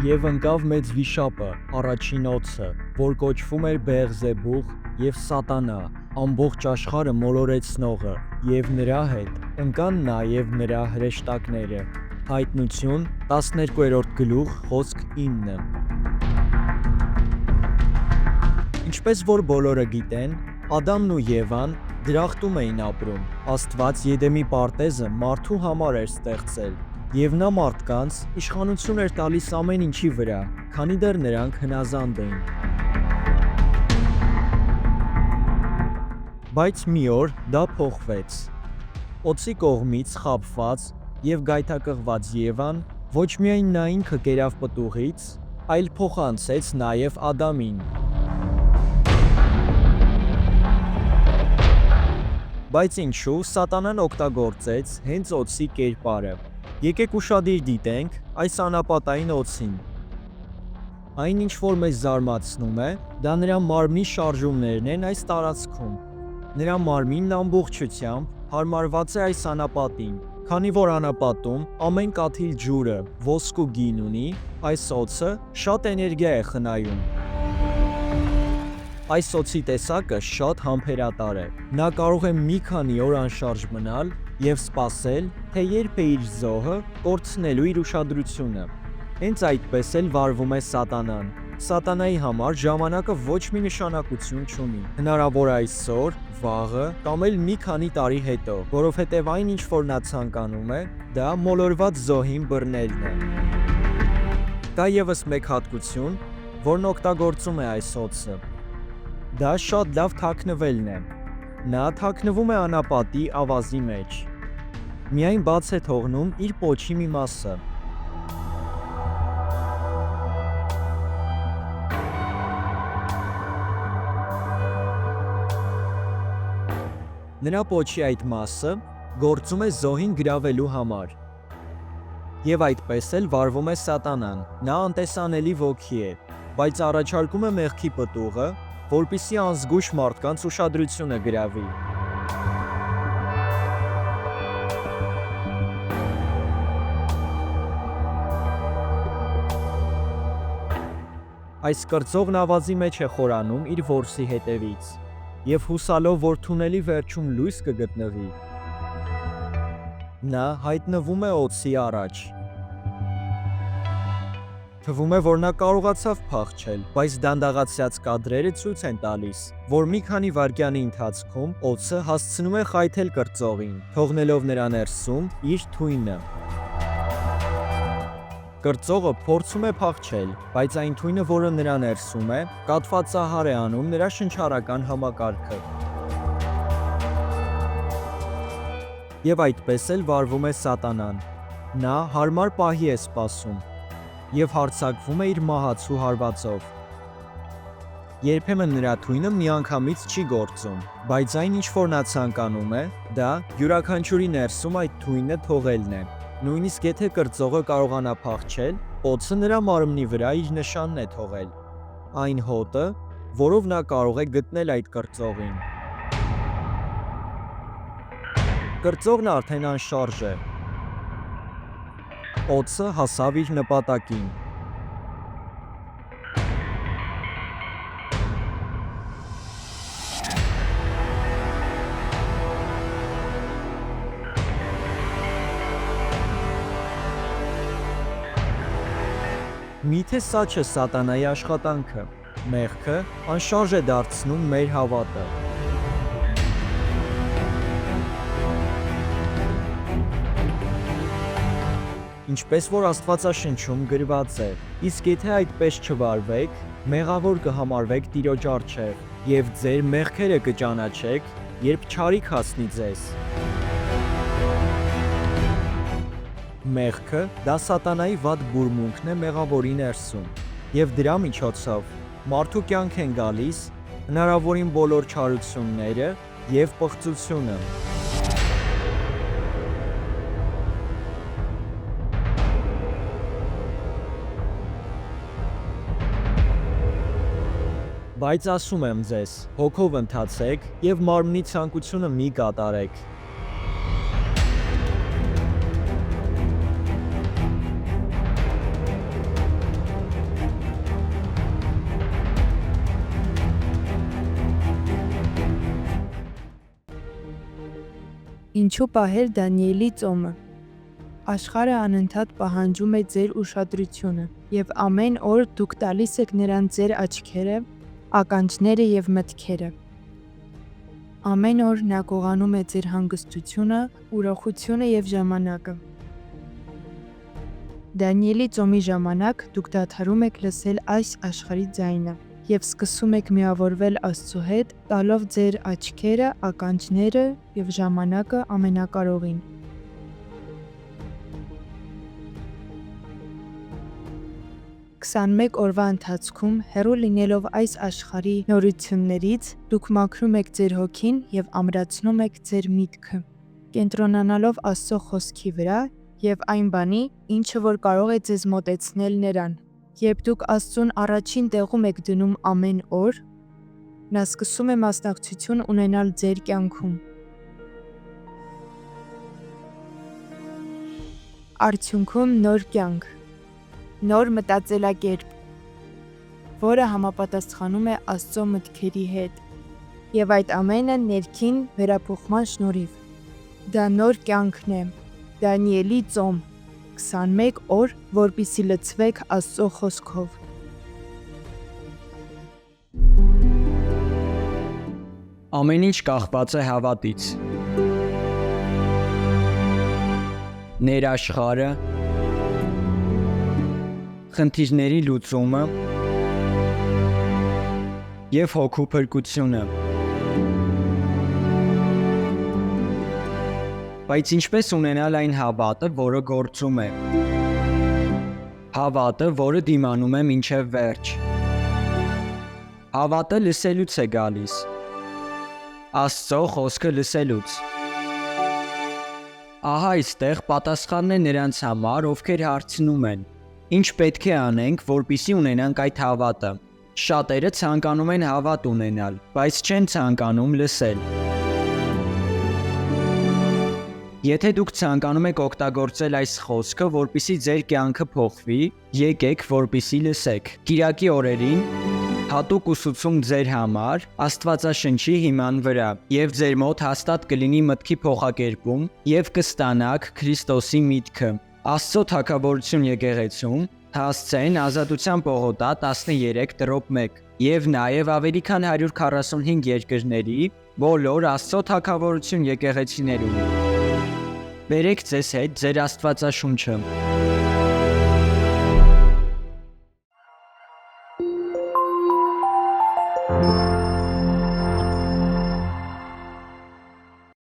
Եվ ընկավ մեծ վիշապը, առաջին օձը, որ կոչվում էր Բեղզեբուղ և Սատանա, ամբողջ աշխարհը մոլորեցնողը, և նրա հետ ընկան նաև նրա հրեշտակները։ Հայտնություն 12-րդ գլուխ խոսք 9։ Ինչպես որ բոլորը գիտեն, Ադամն ու Եվան դրախտում էին ապրում։ Աստված Եդեմի պարտեզը մարդու համար էր ստեղծել, և նա մարդկանց իշխանություն էր տալիս ամեն ինչի վրա, քանի դեռ նրանք հնազանդ էին։ Բայց մի օր դա փոխվեց։ Օձի կողմից խաբված և գայթակղված Եվան ոչ միայն նա ինքը կերավ պտուղից, այլ փոխանցեց նաև Ադամին։ Բայց ինչու Սատանան օգտագործեց հենց օձի կերպարը։ Եկեք ուշադիր դիտենք այս անապատային օձին։ Այն ինչ որ մեզ զարմացնում է, դա նրա մարմնի շարժումներն են այս տարածքում։ Նրա մարմինն ամբողջությամբ հարմարված է այս անապատին։ Քանի որ անապատում ամեն կաթիլ ջուրը ոսկու գին ունի, այս օձը շատ էներգիա է խնայում։ Այս օձի տեսակը շատ համբերատար է։ Նա կարող է մի քանի օր անշարժ մնալ և սպասել, թե երբ է իր զոհը կորցնելու իր ուշադրությունը։ Հենց այդպես էլ վարվում է Սատանան։ Սատանայի համար ժամանակը ոչ մի նշանակություն չունի։ Հնարավոր է այսօր, վաղը կամ էլ մի քանի տարի հետո, որովհետև այն ինչ որ նա ցանկանում է, դա մոլորված զոհին բռնելն է։ Կա ևս մեկ հատկություն, որն օգտագործում է այս օձը։ Դա շատ լավ թաքնվելն է։ Նա թաքնվում է անապատի ավազի մեջ։ Միայն բաց է թողնում իր պոչի մի մասը։ Նրա պոչի այդ մասը գործում է զոհին գրավելու համար։ Եվ այդպես էլ վարվում է Սատանան։ Նա անտեսանելի ոգի է, բայց առաջարկում է մեղքի պտուղը, որպեսզի անզգույշ մարդկանց ուշադրությունը գրավի։ Այս կրծողն ավազի մեջ է խորանում իր որսի հետևից և հուսալով, որ թունելի վերջում լույս կգտնվի, նա հայտնվում է օձի առաջ։ Թվում է, որ նա կարողացավ փախչել, բայց դանդաղացած կադրերը ցույց են տալիս, որ մի քանի վայրկյանի ընթացքում օձը հասցնում է խայթել կրծողին, թողնելով նրա ներսում իր թույնը։ Կրծողը փորձում է փախչել, բայց այն թույնը, որը նրա ներսում է, կաթվածահար է անում նրա շնչառական համակարգը։ Եվ այդպես էլ վարվում է Սատանան։ Նա հարմար պահի է սպասում և հարձակվում է իր մահացու հարվածով։ Երբեմն նրա թույնը միանգամից չի գործում, բայց այն ինչ որ նա ցանկանում է, դա յուրաքանչյուրի ներսում այդ թույնը թողելն է։ Նույնիսկ եթե կրծողը կարողանա փախչել, օձը նրա մարմնի վրա իր նշանն է թողել։ Այն հոտը, որով նա կարող է գտնել այդ կրծողին։ Կրծողն արդեն անշարժ է։ Օձը հասավ իր նպատակին։ Միթե սա չէ Սատանայի աշխատանքը։ Մեղքը անշարժ է դարձնում մեր հավատը։ Ինչպես որ Աստվածաշնչում գրված է. «Իսկ եթե այդպես չվարվեք, մեղավոր կհամարվեք Տիրոջ առջև, և ձեր մեղքերը կճանաչեք, երբ չարիք հասնի ձեզ»։ Մեղքը դա Սատանայի վատ բուրմունքն է մեղավորի ներսում, և դրա միջոցով մարդու կյանք են գալիս հնարավորին բոլոր չարությունները և պղծությունը։ Բայց ասում եմ ձեզ, հոգով ընթացեք և մարմնի ցանկությունը մի կատարեք։ Ինչու պահել Դանիելի ծոմը։ Աշխարհը անընդհատ պահանջում է ձեր ուշադրությունը, եւ ամեն օր դուք տալիս եք նրան ձեր աչքերը, ականջները եւ մտքերը։ Ամեն օր նա գողանում է ձեր հանգստությունը, ուրախությունը եւ ժամանակը։ Դանիելի ծոմի ժամանակ դուք դադարում եք լսել այս աշխարհի ձայնը եւ սկսում եք միավորվել Աստծո հետ, տալով ձեր աչքերը, ականջները եւ ժամանակը ամենակարողին։ Քսանմեկ օրվա ընթացքում հեռու լինելով այս աշխարհի նորություններից, դուք մաքրում եք ձեր հոգին եւ ամրացնում եք ձեր միտքը, կենտրոնանալով Աստծո խոսքի վրա եւ այն բանի, ինչը որ կարող է ձեզ մոտեցնել նրան։ Երբ դուք Աստծուն առաջին տեղում եք դնում ամեն օր, նա սկսում է մասնակցություն ունենալ ձեր կյանքում։ Արդյունքում նոր կյանք, նոր մտածելակերպ, որը համապատասխանում է Աստծո մտքերի հետ, եւ այդ ամենը ներքին վերափոխման շնորհիվ։ Դա նոր կյանքն է, Դանիելի ծոմ, 21 օր, որպեսզի լցվեք Աստծո խոսքով։ Ամեն ինչ կախված է հավատից։ Ներաշխարհը, խնդիրների լուծումը եւ հոգու փրկությունը։ Բայց ինչպես ունենալ այն հավատը, որը գործում է։ Հավատը, որը դիմանում է մինչև վերջ։ Հավատը լսելուց է գալիս։ Աստծո խոսքը լսելուց։ Ահա այստեղ պատասխանն է նրանց համար, ովքեր հարցնում են. ինչ պետք է անենք, որպեսզի ունենանք այդ հավատը։ Շատերը ցանկանում են հավատ ունենալ, բայց չեն ցանկանում լսել։ Եթե դուք ցանկանում եք օգտագործել այս խոսքը, որպեսզի ձեր կյանքը փոխվի, եկեք, որպեսզի լսեք։ Կիրակի օրերին հատուկ ուսուցում ձեր համար Աստվածաշնչի հիման վրա, եւ ձեր մոտ հաստատ կլինի մտքի փոխակերպում եւ կստանաք Քրիստոսի միտքը։ Աստծո թագավորություն եկեղեցում հասցեն Ազատության պողոտա 13-1 եւ նաեւ ավելի քան 145 երկրների բոլոր Աստծո թագավորություն եկեղեցիներում։ Բերեք ձեզ հետ ձեր Աստվածաշունչը։